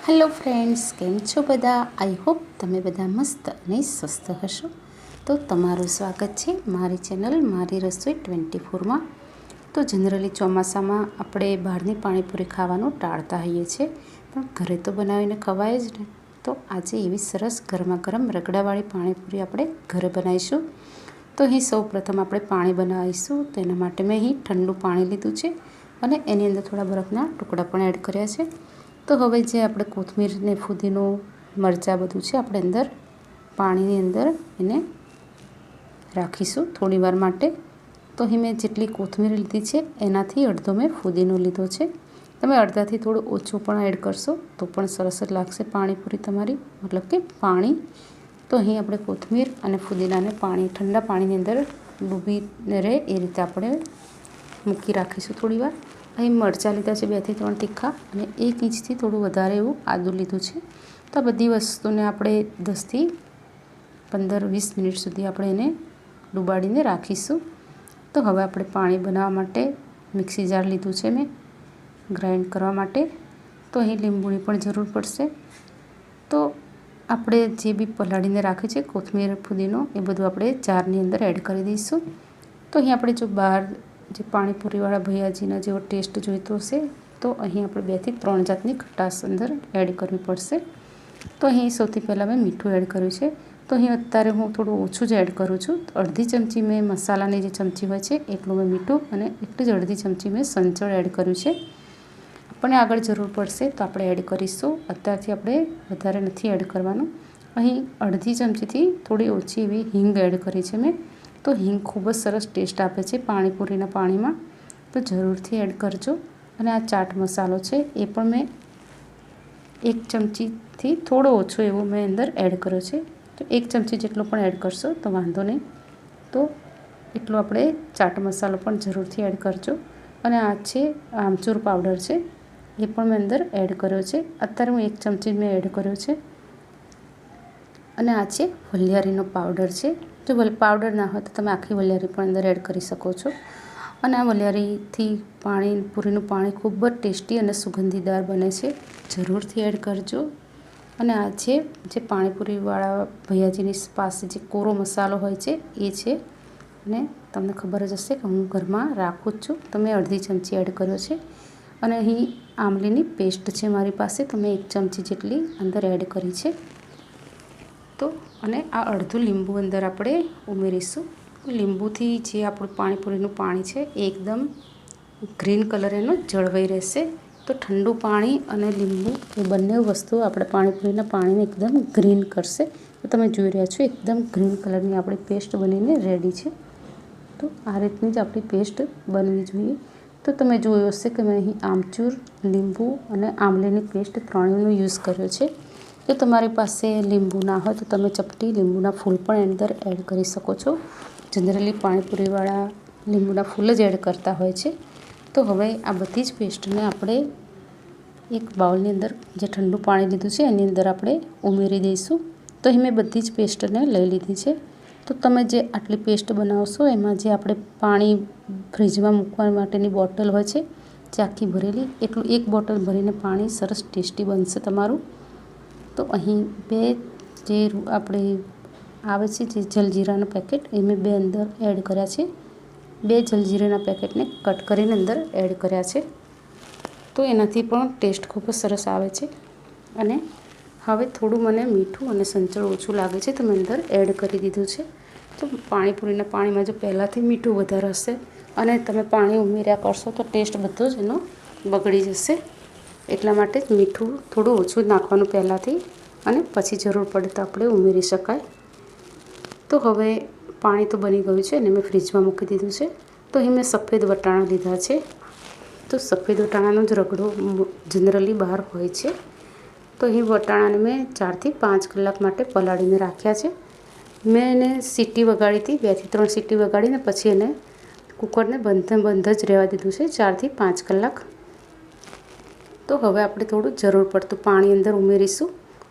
Hello friends, કેમ છો બધા? આઈ હોપ તમે બધા મસ્ત અને સ્વસ્થ હશો. તો તમારું સ્વાગત છે મારી ચેનલ મારી રસોઈ 24માં. તો જનરલી ચોમાસામાં આપણે બહારની પાણીપુરી ખાવાનું ટાળતા હોઈએ છીએ, પણ ઘરે તો બનાવીને ખવાય જ ને. તો આજે એવી સરસ ગરમા ગરમ રગડાવાળી પાણીપુરી આપણે ઘરે બનાવીશું. તો અહીં સૌ પ્રથમ આપણે પાણી બનાવીશું. તો એના માટે મેં અહીં ઠંડુ પાણી લીધું છે અને એની અંદર થોડા બરફના ટુકડા પણ એડ કર્યા છે. તો હવે જે આપણે કોથમીર ને ફુદીનો મરચાં બધું છે આપણે અંદર પાણીની અંદર એને રાખીશું થોડી વાર માટે. તો અહીં મેં જેટલી કોથમીર લીધી છે એનાથી અડધો મેં ફુદીનો લીધો છે. તમે અડધાથી થોડું ઓછું પણ એડ કરશો તો પણ સરસ જ લાગશે પાણીપુરી તમારી, મતલબ કે પાણી. તો અહીં આપણે કોથમીર અને ફુદીનાને ઠંડા પાણીની અંદર ડૂબીને રહે એ રીતે આપણે મૂકી રાખીશું થોડી વાર. અહીં મરચાં લીધા છે 2 થી 3 તીખા અને 1 ઇંચથી થોડું વધારે એવું આદું લીધું છે. તો આ બધી વસ્તુને આપણે 10 થી 15-20 મિનિટ સુધી આપણે એને ડુબાડીને રાખીશું. તો હવે આપણે પાણી બનાવવા માટે મિક્સી જાર લીધું છે મેં ગ્રાઇન્ડ કરવા માટે. તો અહીં લીંબુની પણ જરૂર પડશે. તો આપણે જે બી પલાળીને રાખ્યું છે કોથમીર ફુદીનો એ બધું આપણે જારની અંદર એડ કરી દઈશું. તો અહીં આપણે જો બહાર જે પાણીપુરીવાળા ભૈયાજીના જેવો ટેસ્ટ જોઈતો હશે તો અહીં આપણે 2 થી 3 જાતની ખટાશ અંદર એડ કરવી પડશે. તો અહીં સૌથી પહેલાં મેં મીઠું એડ કર્યું છે. તો અહીં અત્યારે હું થોડું ઓછું જ એડ કરું છું. તો અડધી ચમચી મેં મસાલાની જે ચમચી હોય છે એટલું મેં મીઠું અને એટલી જ અડધી ચમચી મેં સંચળ એડ કર્યું છે. આપણને આગળ જરૂર પડશે તો આપણે એડ કરીશું. અત્યારથી આપણે વધારે નથી એડ કરવાનું. અહીં અડધી ચમચીથી થોડી ઓછી એવી હિંગ એડ કરી છે મેં. તો હિંગ ખૂબ જ સરસ ટેસ્ટ આપે છે પાણીપુરીના પાણીમાં, તો જરૂરથી એડ કરજો. અને આ ચાટ મસાલો છે એ પણ મેં 1 ચમચીથી થોડો ઓછો એવો મેં અંદર એડ કર્યો છે. તો 1 ચમચી જેટલો પણ એડ કરશો તો વાંધો નહીં. તો એટલો આપણે ચાટ મસાલો પણ જરૂરથી એડ કરજો. અને આ છે આમચૂર પાવડર છે એ પણ મેં અંદર એડ કર્યો છે. અત્યારે હું 1 ચમચી મેં એડ કર્યો છે. અને આ છે વલિયારીનો પાવડર છે. જો પાવડર ના હોય તો તમે આખી વલિયારી પણ અંદર એડ કરી શકો છો. અને આ વલિયારીથી પાણીપુરીનું પાણી ખૂબ જ ટેસ્ટી અને સુગંધીદાર બને છે, જરૂરથી એડ કરજો. અને આ છે જે પાણીપુરીવાળા ભૈયાજીની પાસે જે કોરો મસાલો હોય છે એ છે. અને તમને ખબર જ હશે કે હું ઘરમાં રાખું જ છું, તો મેં અડધી ચમચી એડ કર્યો છે. અને અહીં આમલીની પેસ્ટ છે મારી પાસે, તો મેં 1 ચમચી જેટલી અંદર એડ કરી છે. તો અને આ અડધું લીંબુ અંદર આપણે ઉમેરીશું. લીંબુથી જે આપણું પાણીપુરીનું પાણી છે એ એકદમ ગ્રીન કલર એનો જળવાઈ રહેશે. તો ઠંડુ પાણી અને લીંબુ એ બંને વસ્તુઓ આપણે પાણીપુરીના પાણીને એકદમ ગ્રીન કરશે. તો તમે જોઈ રહ્યા છો એકદમ ગ્રીન કલરની આપણી પેસ્ટ બનીને રેડી છે. તો આ રીતની જ આપણી પેસ્ટ બનવી જોઈએ. તો તમે જોયું હશે કે મેં અહીં આમચૂર, લીંબુ અને આમલીની પેસ્ટ ત્રણેયનો યુઝ કર્યો છે. જો તમારી પાસે લીંબુ ના હોય તો તમે ચપટી લીંબુના ફૂલ પણ અંદર એડ કરી શકો છો. જનરલી પાણીપુરીવાળા લીંબુના ફૂલ જ એડ કરતા હોય છે. તો હવે આ બધી જ પેસ્ટને આપણે એક બાઉલની અંદર જે ઠંડુ પાણી લીધું છે એની અંદર આપણે ઉમેરી દઈશું. તો અહીં મેં બધી જ પેસ્ટને લઈ લીધી છે. તો તમે જે આટલી પેસ્ટ બનાવશો એમાં જે આપણે પાણી ફ્રીજમાં મૂકવા માટેની બોટલ હોય છે જે આખી ભરેલી, એટલું 1 બોટલ ભરીને પાણી સરસ ટેસ્ટી બનશે તમારું. તો અહીં 2 જે આપણે આવે છે જે જલજીરાનું પેકેટ એ મેં 2 અંદર એડ કર્યા છે. 2 જલજીરાના પેકેટને કટ કરીને અંદર એડ કર્યા છે. તો એનાથી પણ ટેસ્ટ ખૂબ જ સરસ આવે છે. અને હવે થોડું મને મીઠું અને સંચળ ઓછું લાગે છે તો મેં અંદર એડ કરી દીધું છે. તો પાણીપુરીના પાણીમાં જો પહેલાંથી મીઠું વધારે હશે અને તમે પાણી ઉમેર્યા કરશો તો ટેસ્ટ બધો જ એનો બગડી જશે. એટલા માટે જ મીઠું થોડું ઓછું જ નાખવાનું પહેલાંથી, અને પછી જરૂર પડે તો આપણે ઉમેરી શકાય. તો હવે પાણી તો બની ગયું છે અને મેં ફ્રીજમાં મૂકી દીધું છે. તો અહીં મેં સફેદ વટાણા લીધા છે. તો સફેદ વટાણાનો જ રગડો જનરલી બહાર હોય છે. તો અહીં વટાણાને મેં 4 થી 5 કલાક માટે પલાળીને રાખ્યા છે. મેં એને સીટી વગાડી હતી, 2 થી 3 સીટી વગાડીને પછી એને કુકરને બંધ જ રહેવા દીધું છે 4 થી 5 કલાક. તો હવે આપણે થોડું જરૂર પડતું પાણી અંદર ઉમેરીશું.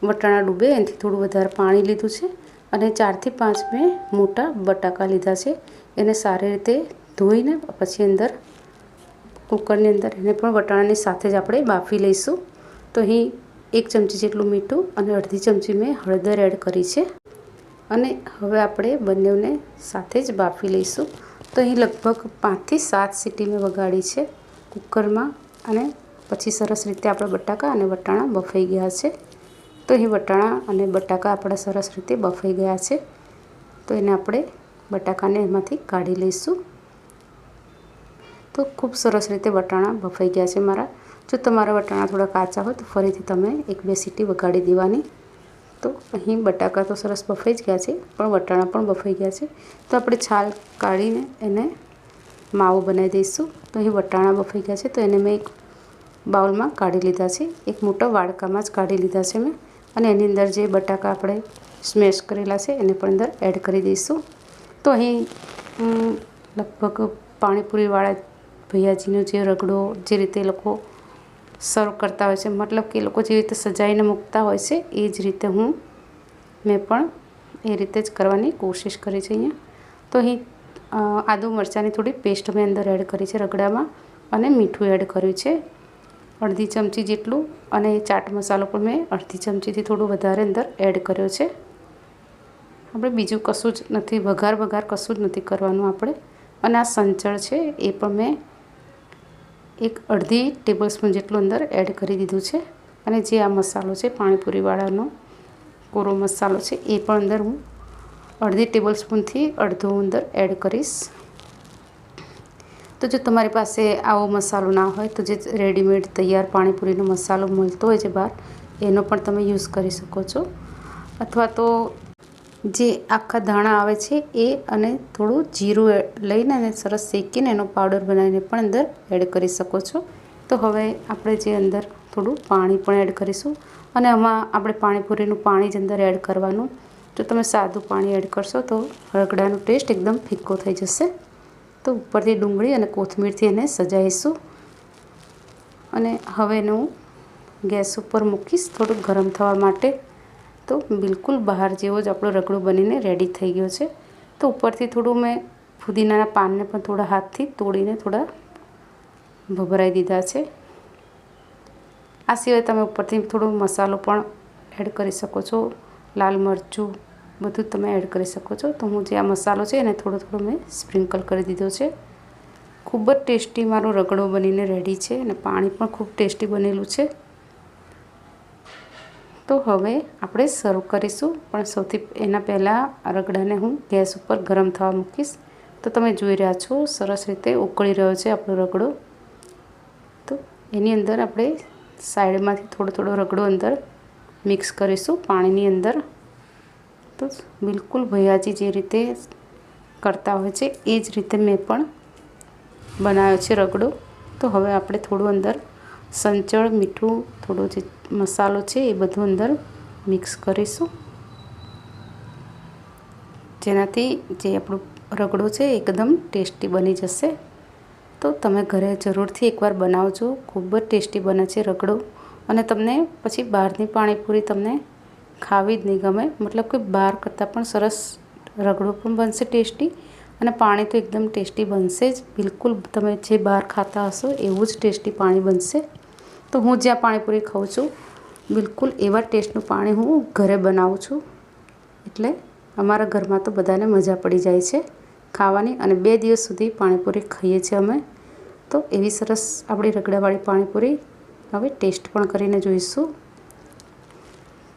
વટાણા ડૂબે એનાથી થોડું વધારે પાણી લીધું છે. અને 4 થી 5 મેં મોટા બટાકા લીધા છે. એને સારી રીતે ધોઈને પછી અંદર કુકરની અંદર એને પણ વટાણાની સાથે જ આપણે બાફી લઈશું. તો અહીં 1 ચમચી જેટલું મીઠું અને અડધી ચમચી મેં હળદર એડ કરી છે અને હવે આપણે બંનેને સાથે જ બાફી લઈશું। તો અહીં લગભગ 5 થી 7 સીટી મેં વગાડી છે કુકરમાં અને પછી સરસ રીતે આપણા બટાકા અને વટાણા બફાઈ ગયા છે। તો અહીં વટાણા અને બટાકા આપણા સરસ રીતે બફાઈ ગયા છે। તો એને આપણે બટાકાને એમાંથી કાઢી લઈશું। તો ખૂબ સરસ રીતે વટાણા બફાઈ ગયા છે મારા। જો તમારા વટાણા થોડા કાચા હોય તો ફરીથી તમે 1-2 સીટી વગાડી દેવાની। તો અહીં બટાકા તો સરસ બફાઈ જ ગયા છે પણ વટાણા પણ બફાઈ ગયા છે। તો આપણે છાલ કાઢીને એને માવો બનાવી દઈશું। તો અહીં વટાણા બફાઈ ગયા છે તો એને મેં એક બાઉલમાં કાઢી લીધા છે। એક મોટા વાડકામાં જ કાઢી લીધા છે મેં અને એની અંદર જે બટાકા આપણે સ્મેશ કરેલા છે એને પણ અંદર એડ કરી દઈશું। તો અહીં લગભગ પાણીપુરીવાળા ભૈયાજીનો જે રગડો જે રીતે લોકો સર્વ કરતા હોય છે, મતલબ કે એ લોકો જે રીતે સજાવીને મૂકતા હોય છે એ જ રીતે મેં પણ એ રીતે જ કરવાની કોશિશ કરી છે અહીંયા। તો અહીં આદુ મરચાંની થોડી પેસ્ટ મેં અંદર એડ કરી છે રગડામાં અને મીઠું એડ કર્યું છે અડધી ચમચી જેટલું અને ચાટ મસાલો પણ મેં અડધી ચમચીથી થોડું વધારે અંદર એડ કર્યો છે। આપણે બીજું કશું જ નથી વઘાર કશું જ નથી કરવાનું આપણે। અને આ સંચળ છે એ પણ મેં એક અડધી ટેબલસ્પૂન જેટલું અંદર એડ કરી દીધું છે અને જે આ મસાલો છે પાણીપુરીવાળાનો કોરો મસાલો છે એ પણ અંદર હું અડધી ટેબલસ્પૂનથી અડધો અંદર એડ કરીશ। તો જો તમારી પાસે આવો મસાલો ના હોય તો જે રેડીમેડ તૈયાર પાણીપુરીનો મસાલો મળતો હોય છે બહાર એનો પણ તમે યુઝ કરી શકો છો અથવા તો જે આખા ધાણા આવે છે એ અને થોડું જીરું લઈને અને સરસ શેકીને એનો પાવડર બનાવીને પણ અંદર એડ કરી શકો છો। તો હવે આપણે જે અંદર થોડું પાણી પણ એડ કરીશું અને આમાં આપણે પાણીપુરીનું પાણી જ અંદર એડ કરવાનું। જો તમે સાદું પાણી એડ કરશો તો રગડાનો ટેસ્ટ એકદમ ફિક્કો થઈ જશે। તો ઉપરથી ડુંગળી અને કોથમીરથી એને સજાવીશું અને હવે એને હું ગેસ ઉપર મૂકીશ થોડું ગરમ થવા માટે। તો બિલકુલ બહાર જેવો જ આપણો રગડો બનીને રેડી થઈ ગયો છે। તો ઉપરથી થોડું મેં ફુદીનાના પાનને પણ થોડા હાથથી તોડીને થોડા ભભરાઈ દીધા છે। આ સિવાય તમે ઉપરથી થોડો મસાલો પણ એડ કરી શકો છો, લાલ મરચું બધું તમે એડ કરી શકો છો। તો હું જે આ મસાલો છે એને થોડો મેં સ્પ્રિંકલ કરી દીધો છે। ખૂબ જ ટેસ્ટી મારો રગડો બનીને રેડી છે અને પાણી પણ ખૂબ ટેસ્ટી બનેલું છે। તો હવે આપણે સર્વ કરીશું પણ સૌથી એના પહેલાં આ રગડાને હું ગેસ ઉપર ગરમ થવા મૂકીશ। તો તમે જોઈ રહ્યા છો સરસ રીતે ઉકળી રહ્યો છે આપણો રગડો। તો એની અંદર આપણે સાઈડમાંથી થોડો રગડો અંદર મિક્સ કરીશું પાણીની અંદર। તો બિલકુલ ભૈયાજી જે રીતે કરતા હોય છે એ જ રીતે મેં પણ બનાવ્યો છે રગડો। તો હવે આપણે થોડું અંદર સંચળ મીઠું થોડો જે મસાલો છે એ બધું અંદર મિક્સ કરીશું જેનાથી જે આપણો રગડો છે એકદમ ટેસ્ટી બની જશે। તો તમે ઘરે જરૂરથી એકવાર બનાવજો, ખૂબ જ ટેસ્ટી બને છે રગડો અને તમને પછી બહારની પાણીપુરી તમને ખાવી જ નહીં ગમે, મતલબ કે બહાર કરતાં પણ સરસ રગડો પણ બનશે ટેસ્ટી અને પાણી તો એકદમ ટેસ્ટી બનશે જ। બિલકુલ તમે જે બહાર ખાતા હશો એવું જ ટેસ્ટી પાણી બનશે। તો હું જ્યાં પાણીપુરી ખાઉં છું બિલકુલ એવા ટેસ્ટનું પાણી હું ઘરે બનાવું છું એટલે અમારા ઘરમાં તો બધાને મજા પડી જાય છે ખાવાની અને 2 દિવસ સુધી પાણીપુરી ખાઈએ છીએ અમે। તો એવી સરસ આપણી રગડાવાળી પાણીપુરી હવે ટેસ્ટ પણ કરીને જોઈશું।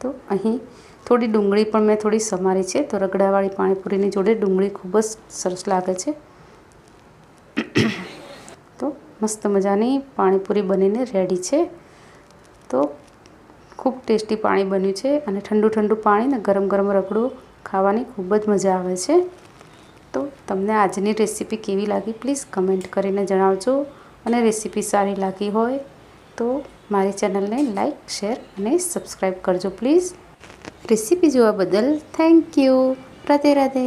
તો અહીં થોડી ડુંગળી પણ મેં થોડી સમારી છે। તો રગડાવાળી પાણીપુરીની જોડે ડુંગળી ખૂબ જ સરસ લાગે છે। તો મસ્ત મજાની પાણીપુરી બનીને રેડી છે। તો ખૂબ ટેસ્ટી પાણી બન્યું છે અને ઠંડુ પાણી ને ગરમ રગડો ખાવાની ખૂબ જ મજા આવે છે। તો તમને આજની રેસીપી કેવી લાગી પ્લીઝ કમેન્ટ કરીને જણાવજો અને રેસીપી સારી લાગી હોય તો મારી ચેનલને લાઈક, શેર અને સબસ્ક્રાઈબ કરજો પ્લીઝ। રેસીપી જોવા બદલ થેન્ક યુ। રાધે રાધે।